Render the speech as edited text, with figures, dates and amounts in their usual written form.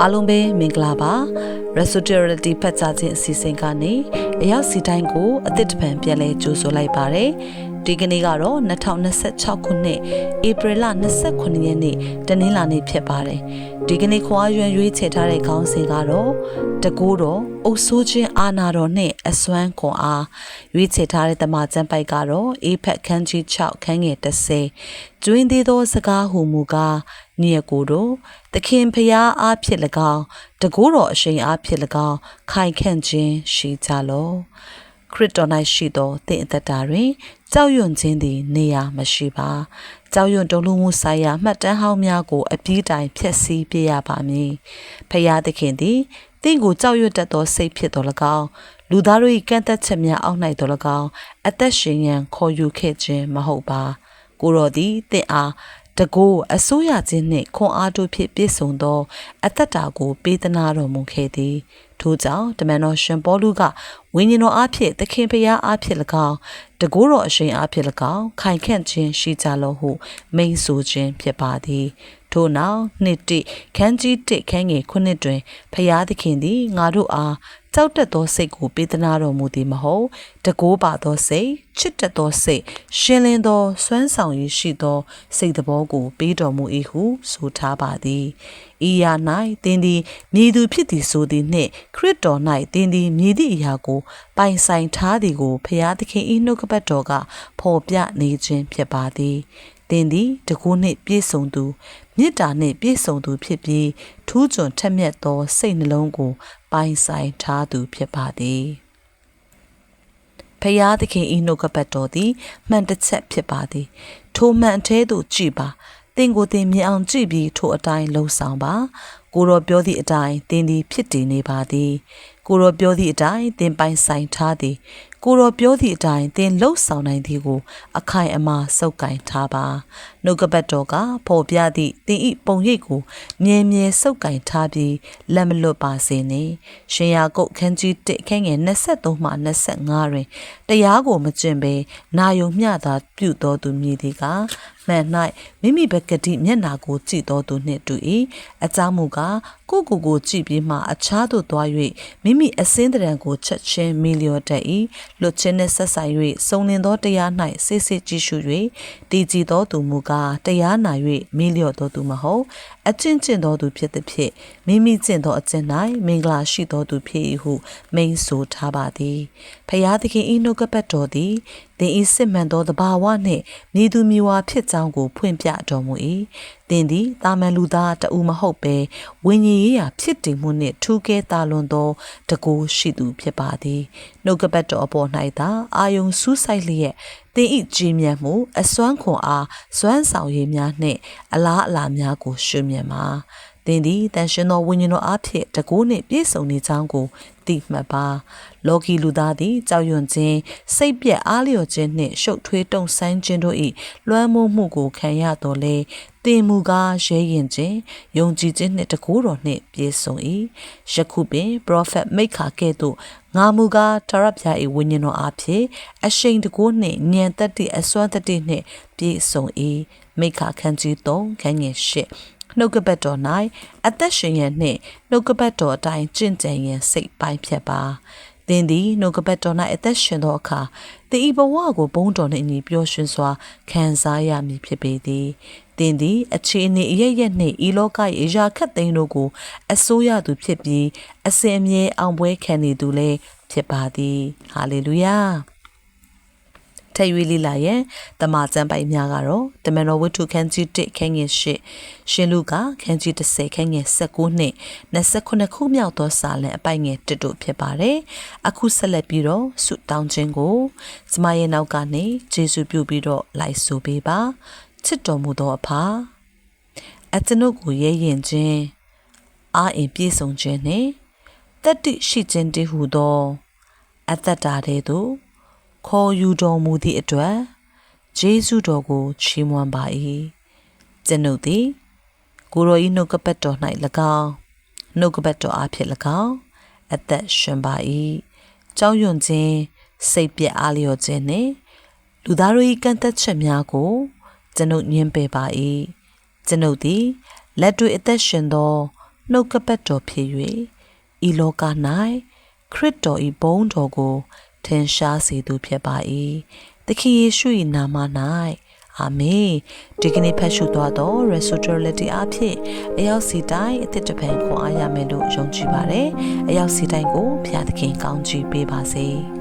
အားလုံးပဲမင်္ဂလာပါ Restorative ဖတ်ကြားခြင်းအစီအစဉ်ကနေအရောက်စီတိုင်းကိုအသစ်တစ်ပံပြန်လဲကြိုဆိုလိုက်ပါတယ်ဒီကနေ့ကတော့2026ခုနှစ်ဧပြီလ29ရက်နေ့တနင်္လာနေ့ဖြစ်ပါတယ်ဒီကနေ့ခွန်အားရွံရွေးချယ်ထားတဲ့ခေါင်းစဉ်ကတော့တကူတော်အုပ်ဆိုးခြင်းအာနာတော်နဲ့အစွမ်းခွန်အားရွေးချယ်ထားတဲ့တမန်ကျမ်းပိုက်ကတော့အေဖက်ခန်းကြီး6ခန်းငယ်30ကျွင်းသေးသောစကားဟူမူကားညီအကိုတို့သခင်ဖျားအားဖြင့်၎င်းတကူတော်အရှိန်အားဖြင့်၎င်းခိုင်ခန့်ခြင်းရှိကြလောခရစ်တော်၌ရှိသောသင်အသက်တာတွင်ကြောက်ရွံ့ခြင်းသည်နေရာမရှိပါကြောက်ရွံ့တုန်လှုပ်မှုဆိုင်ရာမှတ်တမ်းဟောင်းများကိုအပြီးတိုင်ဖျက်ဆီးပြရပါမည်ဖျားသခင်သည်သင်ကိုကြောက်ရွံ့တတ်သောစိတ်ဖြစ်တော်၎င်းလူသားတို့၏ကန့်သက်ချက်များအောက်၌တော်၎င်းအသက်ရှင်ရန်ခေါ်ယူခဲ့ခြင်းမဟုတ်ပါကိုတော်သည်သင်အားတကိုးအစိုးရခြင်းနှင့်ခွန်အားတို့ဖြင့်ပြည့်စုံသောအသက်တာကိုပေးသနာတော်မူခဲ့သည်ထို့ကြောင့်တမန်တော်ရှင်ပေါလုကဝိညာဉ်တော်အားဖြင့်သခင်ဖျားအားဖြင့်၎င်းတကိုးတော်အရှင်အားဖြင့်၎င်းခိုင်ခန့်ခြင်းရှိကြလောဟုမိန့်ဆိုခြင်းဖြစ်ပါသည်ထို့နောက်နှစ်တိခန်းကြီး1ခန်းငယ်9တွင်ဖျားသခင်သည်ငါတို့အားကြောက်တတ်သောစိတ်ကိုပေးသနာတော်မူသည်မဟုတ်တကိုးပါသောစိတ်ချစ်တတ်သောစိတ်ရှင်းလင်းသောစွမ်းဆောင်ရည်ရှိသောစိတ်တော်ကိုပေးတော်မူ၏ဟုဆိုထားပါသည်ဤရာ၌သင်သည်မြည်သူဖြစ်သည်ဆိုသည်နှင့်ခရစ်တော်၌သင်သည်မြည်သည့်အရာကိုပိုင်ဆိုင်ထားသည်ကိုဖျားသခင်၏နှုတ်ကပတ်တော်ကဖော်ပြနေခြင်းဖြစ်ပါသည်သင်သည်တကူနှင့်ပြည့်စုံသူမေတ္တာနှင့်ပြည့်စုံသူဖြစ်ပြီးထူးချွန်ထက်မြက်သောစိတ်နှလုံးကိုပိုင်ဆိုင်ထားသူဖြစ်ပါသည်ဖျားသခင်၏နှုတ်ကပတ်တော်သည်မှန်တစ်ချက်ဖြစ်ပါသည်ထိုမှန်အထဲသို့ကြည်ပါသင်ကိုယ်သင်မြင်အောင်ကြည့်ပြီးထိုအတိုင်းလှုပ်ဆောင်ပါကိုတော်ပြောသည့်အတိုင်းသင်သည်ဖြစ်တည်နေပါသည်ကိုတော်ပြောသည့်အတိုင်းသင်ပိုင်ဆိုင်ထားသည်ကိုတော်ပြောသည့်အတိုင်းသင်လှုပ်ဆောင်နိုင်သည်ကိုအခိုင်အမာစုပ်ကိုင်ထားပါနှုတ်ကပတ်တော်ကဖော်ပြသည့်သင်၏ပုံရိပ်ကိုမြဲမြဲစုပ်ကိုင်ထားပြီးလက်မလွတ်ပါစေနှင့်ရှင်ယာကုပ်ခန်းကြီး1ခန်းငယ်23မှ25တွင်တရားကိုမကျင့်ဘဲနာယုံမျှသာပြုတော်သူမည်သည်ကမှန်၌မိမိဘက်ကတိမျက်နာကိုကြည့်တော်သူနှင့်တူ၏အကြောင်းမူကားကိုကြည့်ပြီးမှအခြားသို့သွား၍မိမိအစင်းတရံကိုချက်ချင်းမီလျော်တတ်၏လွတ်ချင်းနှင့်ဆက်ဆိုင်၍စုံလင်သောတရား၌စစ်စစ်ကြည့်ရှု၍တည်ကြည်သောသူမူကားတရားနာ၍မီလျော်သောသူမဟုတ်အကျင့်ကျင့်သောသူဖြစ်သည်ဖြင့်မိမိကျင့်သောအကျင့်၌မင်္ဂလာရှိသောသူဖြစ်၏ဟုမိန့်ဆိုထားပါသည်ဖျားသခင်၏နှုတ်ကပတ်တော်သည်သင်၏စစ်မှန်သောသဘာဝနှင့်မြည်သူမြည်ဝါဖြစ်ကြောင်းကိုဖွင့်ပြတော်မူ၏သင်သည်တာမန်လူသားတဦးမဟုတ်ဘဲဝိညာဉ်ရေးရာဖြစ်တည်မှုနှင့်ထူးကဲတာလွန်သောတကူရှိသူဖြစ်ပါသည်နှုတ်ကပတ်တော်အပေါ်၌သာအာယုံစူးစိုက်လျက်သင်၏ကြည်မြတ်မှုအစွမ်းခွန်အားစွမ်းဆောင်ရည်များနှင့်အလားအလာများကိုရှုမြင်ပါသင်သည်တန်ရှင်သောဝိညာဉ်တော်အားဖြင့်တကူနှင့်ပြည့်စုံနေကြောင်းကိုသိမှတ်ပါလောကီလူသားသည်ကြောက်ရွံ့ခြင်းစိတ်ပြက်အားလျော့ခြင်းနှင့်ရှုပ်ထွေးတုန်ဆိုင်းခြင်းတို့၏လွှမ်းမိုးမှုကိုခံရတော်လဲသင်မူကားရဲရင်ခြင်းယုံကြည်ခြင်းနှင့်တကူတော်နှင့်ပြည့်စုံ၏ယခုပင်ပရောဖက်မိခါကဲ့သို့ငါမူကားထာဝရဘုရား၏ဝိညာဉ်တော်အားဖြင့်အရှိန်တကူနှင့်ဉာဏ်တတ်သည့်အစွမ်းတတ္တိနှင့်ပြည့်စုံ၏မိခါခန်းကြီး3ခန်းငယ်8နှုတ်ကပတ်တော်၌အသက်ရှင်ရန်နှင့်နှုတ်ကပတ်တော်အတိုင်းကျင့်ကြံရန်စိတ်ပိုင်းဖြတ်ပါသင်သည်နှုတ်ကပတ်တော်၌အသက်ရှင်သောအခါသင်၏ဘဝကိုဘုန်းတော်နှင့်အညီပျော်ရွှင်စွာခံစားရမည်ဖြစ်ပေသည်သင်သည်အခြေအနေအရရက်နှင့်ဤလောက၏အရာခတ်သိမ်းတို့ကိုအစိုးရသူဖြစ်ပြီးအစဉ်အမြဲအောင်ပွဲခံနေသူလည်းဖြစ်ပါသည်ဟာလေလုယာထည့်ရွေးလိလာရဲ့တမန်ကျမ်းပိုက်များကတော့တမန်တော်ဝတ္ထုခန်းကြီး1ခန်းငယ်8ရှင်လုကာခန်းကြီး10ခန်းငယ်19နှင့်29ခုမြောက်သောစာလံအပိုင်ငယ်1တို့ဖြစ်ပါတယ်အခုဆက်လက်ပြီးတော့ဆုတောင်းခြင်းကိုစမရဲ့နောက်ကနေယေရှုပြုပြီးတော့လိုက်ဆိုပေးပါချစ်တော်မူသောအဖအကျွန်ုပ်ကိုရဲရင်ခြင်းအားအင်ပြည့်စုံခြင်းနှင့်တတ္တိရှိခြင်းတည်းဟုသောအသက်တာတဲ့သို့ခေါ်ယူတော်မူသည့်အတွက်ယေရှုတော်ကိုချီးမွမ်းပါ၏ကျွန်ုပ်သည်ကိုရောဤနှုတ်ကပတ်တော်၌၎င်းနှုတ်ကပတ်တော်အားဖြင့်၎င်းအသက်ရှင်ပါ၏ကြောက်ရွံ့ခြင်းစိတ်ပြက်အားလျော့ခြင်းနှင့်လူသားတို့၏ကန့်သက်ချက်များကိုကျွန်ုပ်ညှင်းပယ်ပါ၏ကျွန်ုပ်သည်လက်တွေ့အသက်ရှင်သော နှုတ်ကပတ်တော်ဖြစ်၍ဤလောက၌ခရစ်တော်၏ဘုန်းတော်ကိုထင်ရှားစေသူဖြစ်ပါ၏သခင်ယေရှု၏နာမ၌အာမင်ဒီကနေ့ဖတ်ရှုသွားသော Restorativity အဖြစ်အရောက်စီတိုင်းအသစ်တစ်ဖန်ခွန်အားရမယ်လို့ယုံကြည်ပါတယ်အရောက်စီတိုင်းကိုဘုရားသခင်ကောင်းချီးပေးပါစေ